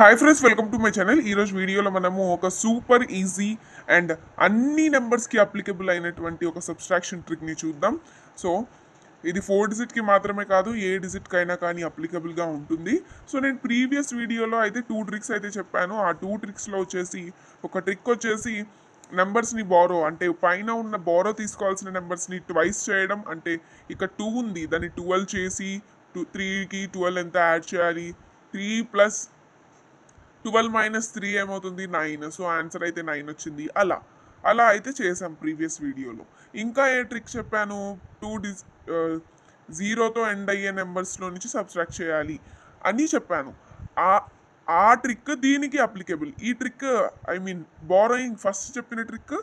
Hi friends, welcome to my channel. ఈరోజు వీడియోలో మనము ఒక సూపర్ ఈజీ అండ్ అన్ని నెంబర్స్కి అప్లికబుల్ అయినటువంటి ఒక సబ్స్ట్రాక్షన్ ట్రిక్ని చూద్దాం. సో ఇది 4 డిజిట్కి మాత్రమే కాదు, ఏ డిజిట్కి అయినా కానీ అప్లికబుల్గా ఉంటుంది. సో నేను ప్రీవియస్ వీడియోలో అయితే 2 ట్రిక్స్ అయితే చెప్పాను. ఆ 2 ట్రిక్స్లో వచ్చేసి ఒక ట్రిక్ వచ్చేసి నెంబర్స్ని బారో, అంటే పైన ఉన్న బారో తీసుకోవాల్సిన నెంబర్స్ని ట్వైస్ చేయడం. అంటే ఇక 2 ఉంది, దాన్ని 12 చేసి 3కి 12 ఎంత యాడ్ చేయాలి, 3 ప్లస్ 12 మైనస్ 3 ఏమవుతుంది, 9. సో ఆన్సర్ అయితే 9 వచ్చింది. అలా అలా అయితే చేసాం ప్రీవియస్ వీడియోలో. ఇంకా ఏ ట్రిక్ చెప్పాను, 2 జీరోతో ఎండ్ అయ్యే నెంబర్స్లో నుంచి సబ్స్ట్రాక్ట్ చేయాలి అని చెప్పాను. ఆ ఆ ట్రిక్ దీనికి అప్లికేబుల్. ఈ trick I mean borrowing first చెప్పిన ట్రిక్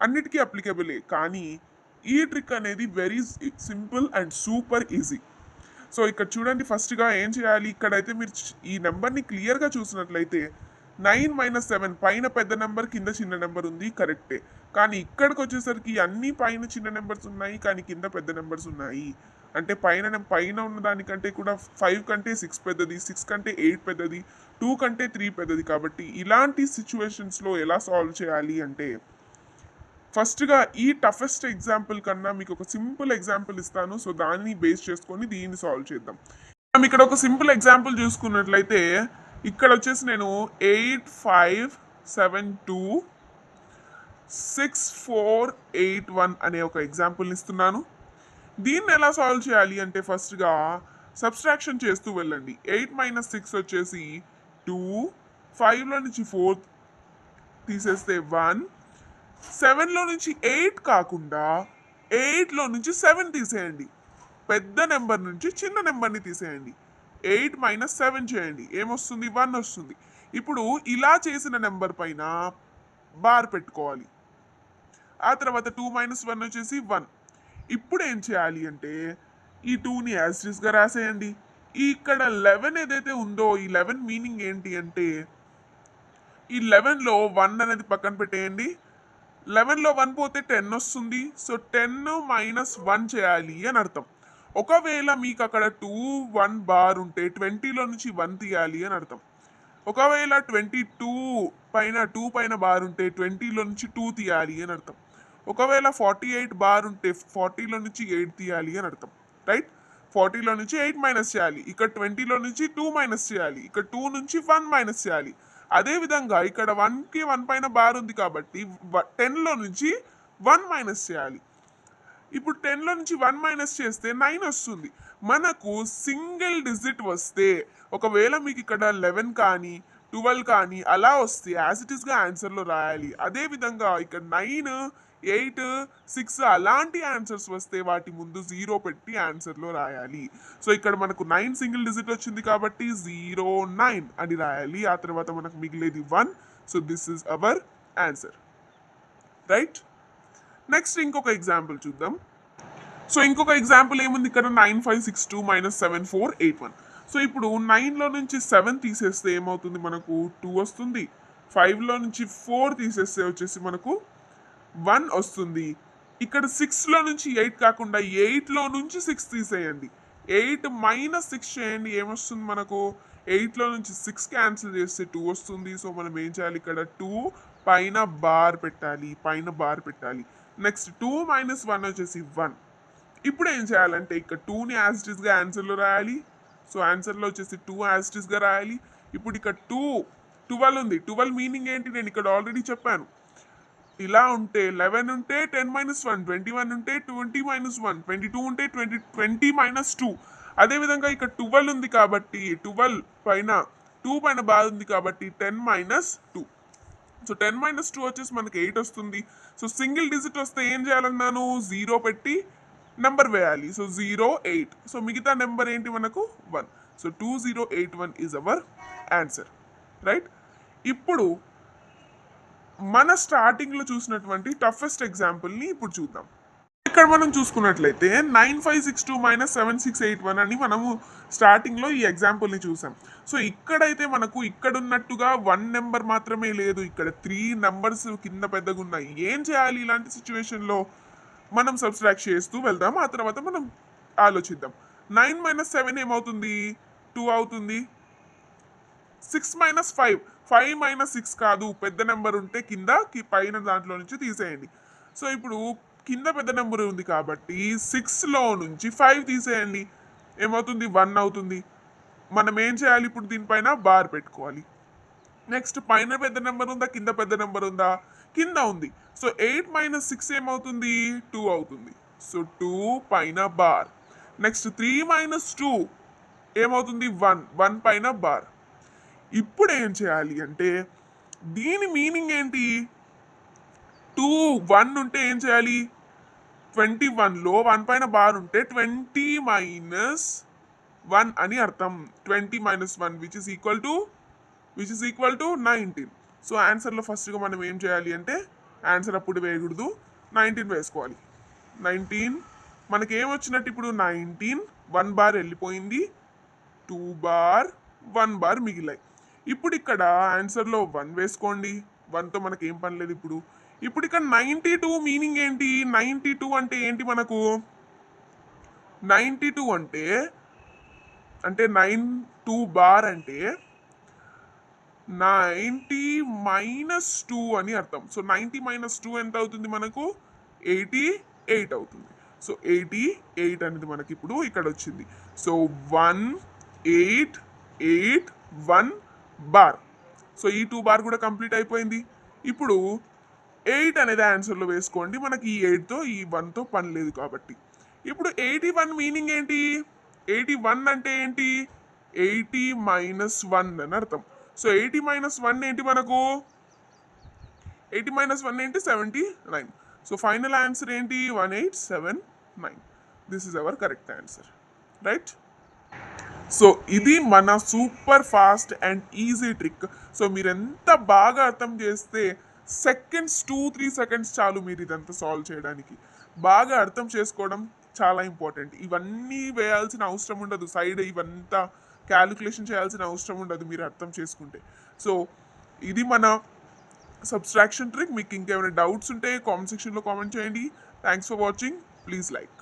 అన్నిటికీ అప్లికేబులే, కానీ ఈ ట్రిక్ అనేది very simple and super easy. So ఇక్కడ చూడండి, ఫస్ట్గా ఏం చేయాలి, ఇక్కడైతే మీరు ఈ నెంబర్ని క్లియర్గా చూసినట్లయితే 9 - 7 పైన పెద్ద నెంబర్ కింద చిన్న నెంబర్ ఉంది, కరెక్టే. కానీ ఇక్కడికి వచ్చేసరికి అన్ని పైన చిన్న నెంబర్స్ ఉన్నాయి, కానీ కింద పెద్ద నెంబర్స్ ఉన్నాయి. అంటే పైన ఉన్న దానికంటే కూడా 5 కంటే 6 పెద్దది, 6 కంటే 8 పెద్దది, 2 కంటే 3 పెద్దది. కాబట్టి ఇలాంటి సిచ్యువేషన్స్లో ఎలా సాల్వ్ చేయాలి అంటే, ఫస్ట్గా ఈ టఫెస్ట్ ఎగ్జాంపుల్ కన్నా మీకు ఒక సింపుల్ ఎగ్జాంపుల్ ఇస్తాను. సో దాన్ని బేస్ చేసుకొని దీన్ని సాల్వ్ చేద్దాం. మనం ఇక్కడ ఒక సింపుల్ ఎగ్జాంపుల్ చూసుకున్నట్లయితే, ఇక్కడ వచ్చేసి నేను 8 5 7 2 6 4 8 1 అనే ఒక ఎగ్జాంపుల్ని ఇస్తున్నాను. దీన్ని ఎలా సాల్వ్ చేయాలి అంటే, ఫస్ట్గా సబ్స్ట్రాక్షన్ చేస్తూ వెళ్ళండి. 8 - 6 వచ్చేసి 2, 5లో నుంచి 4 తీసేస్తే 1, 7లో నుంచి 8 కాకుండా 8లో నుంచి 7 తీసేయండి. పెద్ద నెంబర్ నుంచి చిన్న నెంబర్ని తీసేయండి. 8 - 7 చేయండి, ఏమొస్తుంది, 1 వస్తుంది. ఇప్పుడు ఇలా చేసిన నెంబర్ పైన బార్ పెట్టుకోవాలి. ఆ తర్వాత 2 - 1 వచ్చేసి 1. ఇప్పుడు ఏం చేయాలి అంటే, ఈ 2ని యాజిటీస్గా రాసేయండి. ఇక్కడ 11 ఏదైతే ఉందో, ఈ 11 మీనింగ్ ఏంటి అంటే, ఈ 11లో 1 అనేది పక్కన పెట్టేయండి. 11లో 1 పోతే 10 వస్తుంది. సో 10 - 1 చేయాలి అని అర్థం. ఒకవేళ మీకు అక్కడ 2 1 బార్ ఉంటే 20లో నుంచి 1 తీయాలి అని అర్థం. ఒకవేళ 22 పైన 2 పైన బార్ ఉంటే 20లో నుంచి 2 తీయాలి అని అర్థం. ఒకవేళ 48 బార్ ఉంటే 40లో నుంచి 8 తీయాలి అని అర్థం. రైట్, 40లో నుంచి 8 మైనస్ చేయాలి. ఇక్కడ 20లో నుంచి 2 మైనస్ చేయాలి. ఇక్కడ 2 నుంచి 1 మైనస్ చేయాలి. అదేవిధంగా ఇక్కడ 1కి 1 పైన బార్ ఉంది కాబట్టి 10లో నుంచి 1 మైనస్ చేయాలి. ఇప్పుడు 10లో నుంచి 1 మైనస్ చేస్తే 9 వస్తుంది. మనకు సింగిల్ డిజిట్ వస్తే, ఒకవేళ మీకు ఇక్కడ 11 కానీ 12 కానీ అలా వస్తే యాజ్ ఇట్ ఈస్గా ఆన్సర్లో రాయాలి. అదేవిధంగా ఇక్కడ 9 8 6 అలాంటి ఆన్సర్స్ వస్తే వాటి ముందు 0 పెట్టి ఆన్సర్లో రాయాలి. సో ఇక్కడ మనకు 9 సింగిల్ డిజిట్ వచ్చింది కాబట్టి 0 9 అని రాయాలి. ఆ తర్వాత మనకు మిగిలేది 1. So this is our answer. Right, next ఇంకొక ఎగ్జాంపుల్ చూద్దాం. సో ఇంకొక ఎగ్జాంపుల్ ఏముంది, ఇక్కడ 9 5 6 2 - 7 4 8 1. సో ఇప్పుడు 9లో నుంచి 7 తీసేస్తే ఏమవుతుంది, మనకు 2 వస్తుంది. 5లో నుంచి 4 తీసేస్తే వచ్చేసి మనకు 1 వస్తుంది. ఇక్కడ 6లో నుంచి 8 కాకుండా 8లో నుంచి 6 తీసేయండి. 8 - 6 చేయండి, ఏమొస్తుంది మనకు, 8లో నుంచి 6 క్యాన్సిల్ చేస్తే 2 వస్తుంది. సో మనం ఏం చేయాలి, ఇక్కడ 2 పైన బార్ పెట్టాలి. నెక్స్ట్ 2 - 1 వచ్చేసి 1. ఇప్పుడు ఏం చేయాలంటే, ఇక్కడ 2ని యాజ్ ఇట్ ఈస్గా ఆన్సర్లో రాయాలి. సో ఆన్సర్లో వచ్చేసి 2 యాజ్ ఇట్ ఈస్గా రాయాలి. ఇప్పుడు ఇక్కడ 12 ఉంది. 12 మీనింగ్ ఏంటి, నేను ఇక్కడ ఆల్రెడీ చెప్పాను. ఇలా ఉంటే 11 ఉంటే 10 - 1, 21 ఉంటే 20 - 1, 22 ఉంటే 20 - 2. అదేవిధంగా ఇక్కడ 12 ఉంది కాబట్టి 12 పైన 2 పైన బార్ ఉంది కాబట్టి 10 - 2. సో 10 - 2 వచ్చేసి మనకి 8 వస్తుంది. సో సింగిల్ డిజిట్ వస్తే ఏం చేయాలన్నాను, 0 పెట్టి నెంబర్ వేయాలి. సో 0 8. సో మిగతా నెంబర్ ఏంటి మనకు, 1. So 2081 is our answer. Right, ఇప్పుడు మన స్టార్టింగ్లో చూసినటువంటి టఫెస్ట్ ఎగ్జాంపుల్ని ఇప్పుడు చూద్దాం. ఇక్కడ మనం చూసుకున్నట్లయితే 9 5 6 2 - 7 6 8 1 అని మనము స్టార్టింగ్లో ఈ ఎగ్జాంపుల్ని చూసాం. సో ఇక్కడైతే మనకు ఇక్కడ ఉన్నట్టుగా 1 నెంబర్ మాత్రమే లేదు, ఇక్కడ 3 నెంబర్స్ కింద పెద్దగా ఉన్నాయి. ఏం చేయాలి ఇలాంటి సిచ్యువేషన్లో, మనం సబ్స్ట్రాక్ట్ చేస్తూ వెళ్దాం. ఆ తర్వాత మనం ఆలోచిద్దాం. 9 - 7 ఏమవుతుంది, 2 అవుతుంది. 6 మైనస్ 5, 5 మైనస్ 6 కాదు, పెద్ద నెంబర్ ఉంటే కింద పైన దాంట్లో నుంచి తీసేయండి. సో ఇప్పుడు కింద పెద్ద నెంబర్ ఉంది కాబట్టి 6లో నుంచి 5 తీసేయండి, ఏమవుతుంది 1 అవుతుంది. మనం ఏం చేయాలి ఇప్పుడు, దీనిపైన బార్ పెట్టుకోవాలి. నెక్స్ట్ పైన పెద్ద నెంబర్ ఉందా, కింద పెద్ద నెంబర్ ఉందా, కింద ఉంది. సో 8 మైనస్ 6 ఏమవుతుంది 2 అవుతుంది. సో 2 పైన బార్. నెక్స్ట్ 3 మైనస్ 2 ఏమవుతుంది 1, 1 పైన బార్. ఇప్పుడు ఏం చేయాలి అంటే దీని మీనింగ్ ఏంటి, 2 1 ఉంటే ఏం చేయాలి, 21లో 1 పైన బార్ ఉంటే 20 మైనస్ 1 అని అర్థం. 20 minus 1 which is equal to 19. So ఆన్సర్లో ఫస్ట్గా మనం ఏం చేయాలి అంటే ఆన్సర్ అప్పుడు వేయకూడదు, 19 వేసుకోవాలి. 19 మనకి ఏం వచ్చినట్టు ఇప్పుడు 19, 1 బార్ వెళ్ళిపోయింది, 2 బార్ 1 బార్ మిగిలాయి. ఇప్పుడు ఇక్కడ ఆన్సర్లో 1 వేసుకోండి, 1తో మనకి ఏం పని లేదు. ఇప్పుడు ఇక్కడ 92 మీనింగ్ ఏంటి, 92 అంటే ఏంటి మనకు, 92 అంటే 92 బార్ అంటే 90 మైనస్ 2 అని అర్థం. సో 90 మైనస్ 2 ఎంత అవుతుంది మనకు, 88 అవుతుంది. సో 88 అనేది మనకి ఇప్పుడు ఇక్కడ వచ్చింది. So 188 bar. సో ఈ 2 బార్ కూడా కంప్లీట్ అయిపోయింది. ఇప్పుడు 8 అనేది ఆన్సర్లో వేసుకోండి, మనకి ఈ 8తో ఈ 1తో పని లేదు కాబట్టి. ఇప్పుడు 81 మీనింగ్ ఏంటి, 81 అంటే ఏంటి, 80 మైనస్ 1 అని అర్థం. సో 80 మైనస్ 1 ఏంటి మనకు, 80 మైనస్ 1 ఏంటి 79. సో ఫైనల్ ఆన్సర్ ఏంటి 1879. This is our correct answer, right. So ఇది మన super fast and easy trick. So మీరు ఎంత బాగా అర్థం చేస్తే సెకండ్స్ 2-3 సెకండ్స్ చాలు మీరు ఇదంతా సాల్వ్ చేయడానికి. బాగా అర్థం చేసుకోవడం చాలా ఇంపార్టెంట్. ఇవన్నీ వేయాల్సిన అవసరం ఉండదు, సైడ్ ఇవంతా క్యాలిక్యులేషన్ చేయాల్సిన అవసరం ఉండదు మీరు అర్థం చేసుకుంటే. సో ఇది మన సబ్స్ట్రాక్షన్ ట్రిక్. మీకు ఇంకేమైనా డౌట్స్ ఉంటే కామెంట్ సెక్షన్లో కామెంట్ చేయండి. Thanks for watching, please like.